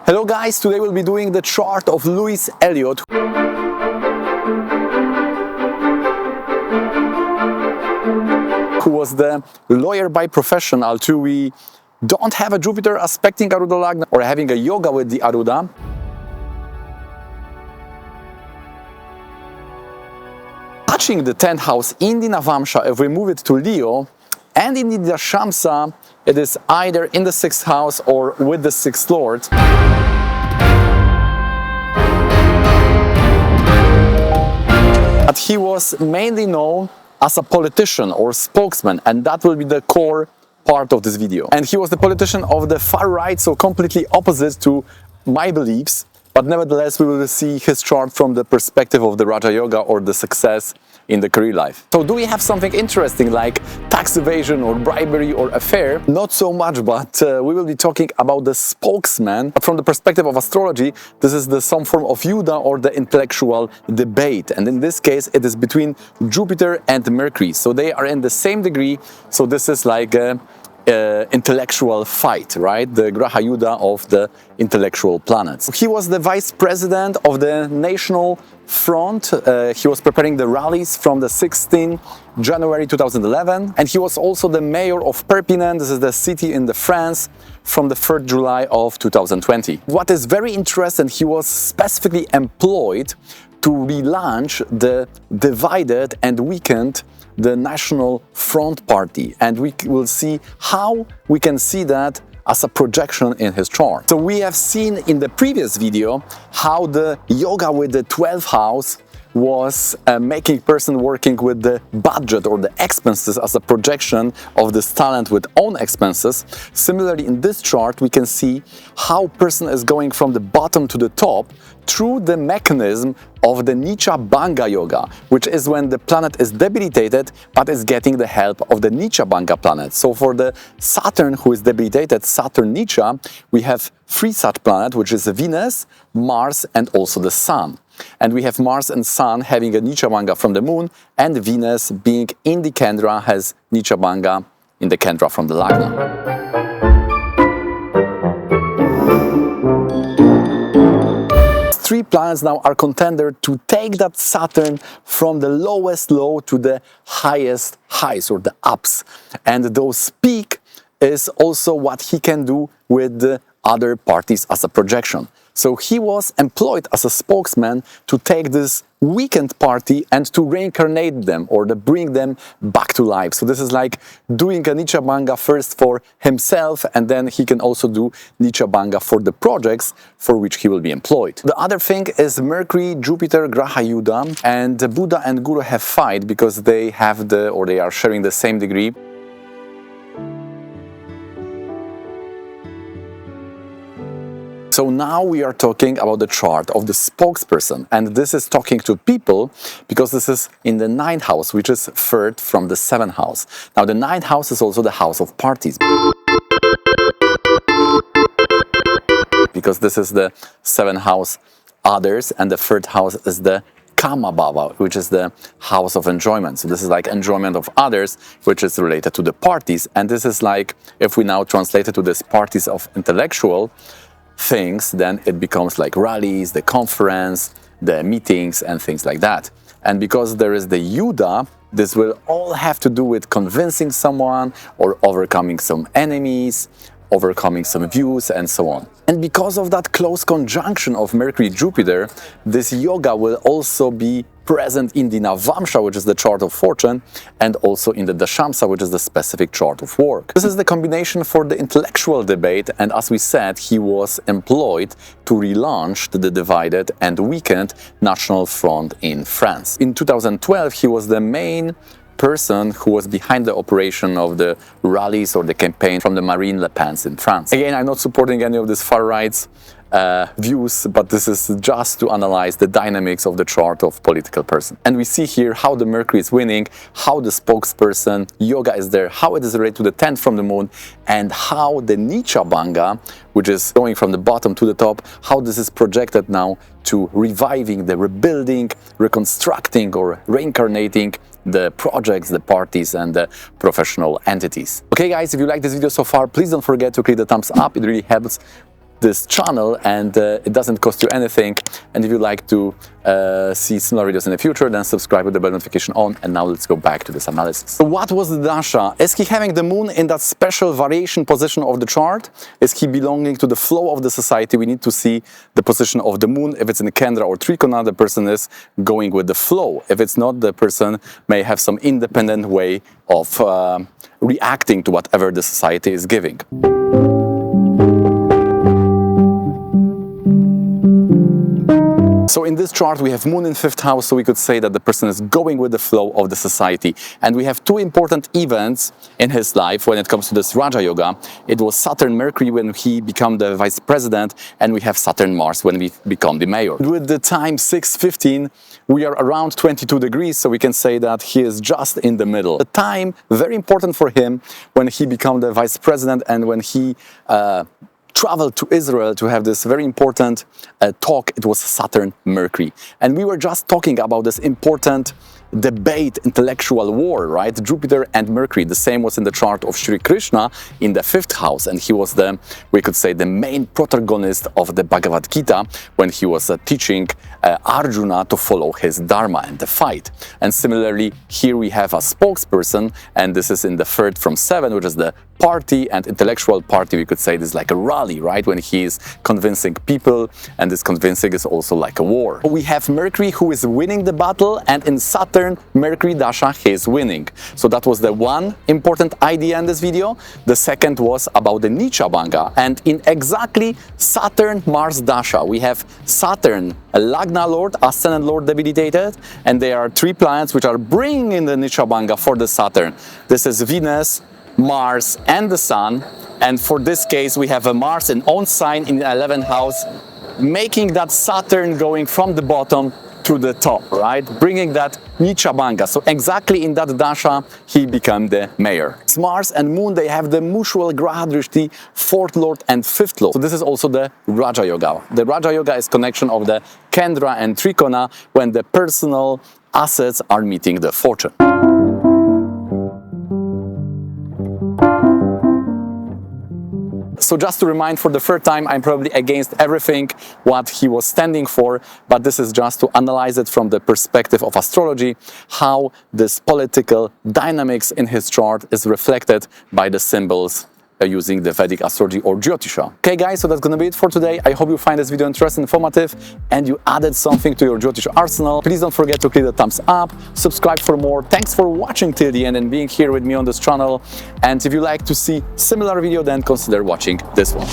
Hello guys, today we'll be doing the chart of Louis Elliot, who was the lawyer by profession until we don't have a Jupiter aspecting Arudha Lagna or having a yoga with the Arudha. Touching the 10th house in the Navamsha, if we move it to Leo, and in the Dashamsa, it is either in the 6th house or with the 6th lord. But he was mainly known as a politician or spokesman, and that will be the core part of this video. And he was the politician of the far right, so completely opposite to my beliefs. But nevertheless, we will see his chart from the perspective of the Raja Yoga or the success in the career life. So do we have something interesting like tax evasion or bribery or affair? Not so much, but we will be talking about the spokesman. But from the perspective of astrology, this is some form of Yuddha or the intellectual debate. And in this case, it is between Jupiter and Mercury. So they are in the same degree. So this is like a intellectual fight, right? The Graha Yuddha of the intellectual planets. He was the vice president of the National Front. He was preparing the rallies from the 16th January 2011, and he was also the mayor of Perpignan. This is the city in the France from the 3rd July of 2020. What is very interesting, he was specifically employed to relaunch the divided and weakened the National Front Party, and we will see how we can see that as a projection in his chart. So we have seen in the previous video how the yoga with the 12th house was making person working with the budget or the expenses as a projection of this talent with own expenses. Similarly, in this chart, we can see how person is going from the bottom to the top through the mechanism of the neechabhanga yoga, which is when the planet is debilitated but is getting the help of the neechabhanga planet. So for the Saturn who is debilitated, Saturn Nicha, we have three such planets, which is Venus, Mars, and also the Sun. And we have Mars and Sun having a neechabhanga from the Moon, and Venus being in the Kendra has neechabhanga in the Kendra from the Lagna. Three planets now are contender to take that Saturn from the lowest low to the highest highs or the ups. And those peak is also what he can do with the other parties as a projection. So he was employed as a spokesman to take this weakened party and to reincarnate them or to bring them back to life. So this is like doing a neechabhanga first for himself, and then he can also do neechabhanga for the projects for which he will be employed. The other thing is Mercury, Jupiter, Graha Yuddha, and Buddha and Guru have fight because they have they are sharing the same degree. So now we are talking about the chart of the spokesperson, and this is talking to people because this is in the 9th house, which is third from the 7th house. Now the 9th house is also the house of parties, because this is the 7th house others, and the 3rd house is the Kama Bhava, which is the house of enjoyment. So this is like enjoyment of others, which is related to the parties, and this is like, if we now translate it to this parties of intellectual things, then it becomes like rallies, the conference, the meetings, and things like that. And because there is the Yuddha, this will all have to do with convincing someone or overcoming some enemies, overcoming some views, and so on. And because of that close conjunction of Mercury-Jupiter, this yoga will also be present in the Navamsha, which is the chart of fortune, and also in the Dashamsa, which is the specific chart of work. This is the combination for the intellectual debate, and as we said, he was employed to relaunch the divided and weakened National Front in France. In 2012, he was the main person who was behind the operation of the rallies or the campaign from the Marine Le Pen in France. Again, I'm not supporting any of these far rights views, but this is just to analyze the dynamics of the chart of political person. And we see here how the Mercury is winning, how the spokesperson yoga is there, how it is related to the 10th from the Moon, and how the neechabhanga, which is going from the bottom to the top, how this is projected now to reviving, the rebuilding, reconstructing, or reincarnating the projects, the parties, and the professional entities. Okay guys, if you like this video so far, please don't forget to click the thumbs up. It really helps this channel, and it doesn't cost you anything. And if you like to see similar videos in the future, then subscribe with the bell notification on. And now let's go back to this analysis. So what was the Dasha? Is he having the moon in that special variation position of the chart? Is he belonging to the flow of the society? We need to see the position of the moon. If it's in Kendra or Trikona, the person is going with the flow. If it's not, the person may have some independent way of reacting to whatever the society is giving. So in this chart we have moon in 5th house, so we could say that the person is going with the flow of the society. And we have two important events in his life when it comes to this Raja Yoga. It was Saturn Mercury when he became the vice president, and we have Saturn Mars when we become the mayor. With the time 6:15, we are around 22 degrees, so we can say that he is just in the middle. The time, very important for him when he became the vice president and when he traveled to Israel to have this very important talk. It was Saturn Mercury, and we were just talking about this important debate, intellectual war, right? Jupiter and Mercury. The same was in the chart of Shri Krishna in the 5th house, and he was the, we could say, the main protagonist of the Bhagavad Gita when he was teaching Arjuna to follow his dharma and the fight. And similarly, here we have a spokesperson, and this is in the 3rd from 7, which is the party and intellectual party. We could say this is like a rally, right? When he is convincing people, and this convincing is also like a war. We have Mercury who is winning the battle, and in Saturn Mercury Dasha he is winning. So that was the one important idea in this video. The second was about the neechabhanga, and in exactly Saturn Mars Dasha we have Saturn, a Lagna Lord, Ascendant Lord debilitated, and there are 3 planets which are bringing in the neechabhanga for the Saturn. This is Venus, Mars and the Sun, and for this case we have a Mars in own sign in the 11th house, making that Saturn going from the bottom to the top, right? Bringing that neechabhanga. So exactly in that Dasha he became the mayor. It's Mars and Moon, they have the mutual Graha Drishti, 4th Lord and 5th Lord. So this is also the Raja Yoga. The Raja Yoga is connection of the Kendra and Trikona when the personal assets are meeting the fortune. So just to remind for the 3rd time, I'm probably against everything what he was standing for, but this is just to analyze it from the perspective of astrology, how this political dynamics in his chart is reflected by the symbols using the Vedic astrology or Jyotisha. Okay guys, so that's gonna be it for today. I hope you find this video interesting, informative, and you added something to your Jyotisha arsenal. Please don't forget to click the thumbs up, subscribe for more. Thanks for watching till the end and being here with me on this channel. And if you like to see similar video, then consider watching this one.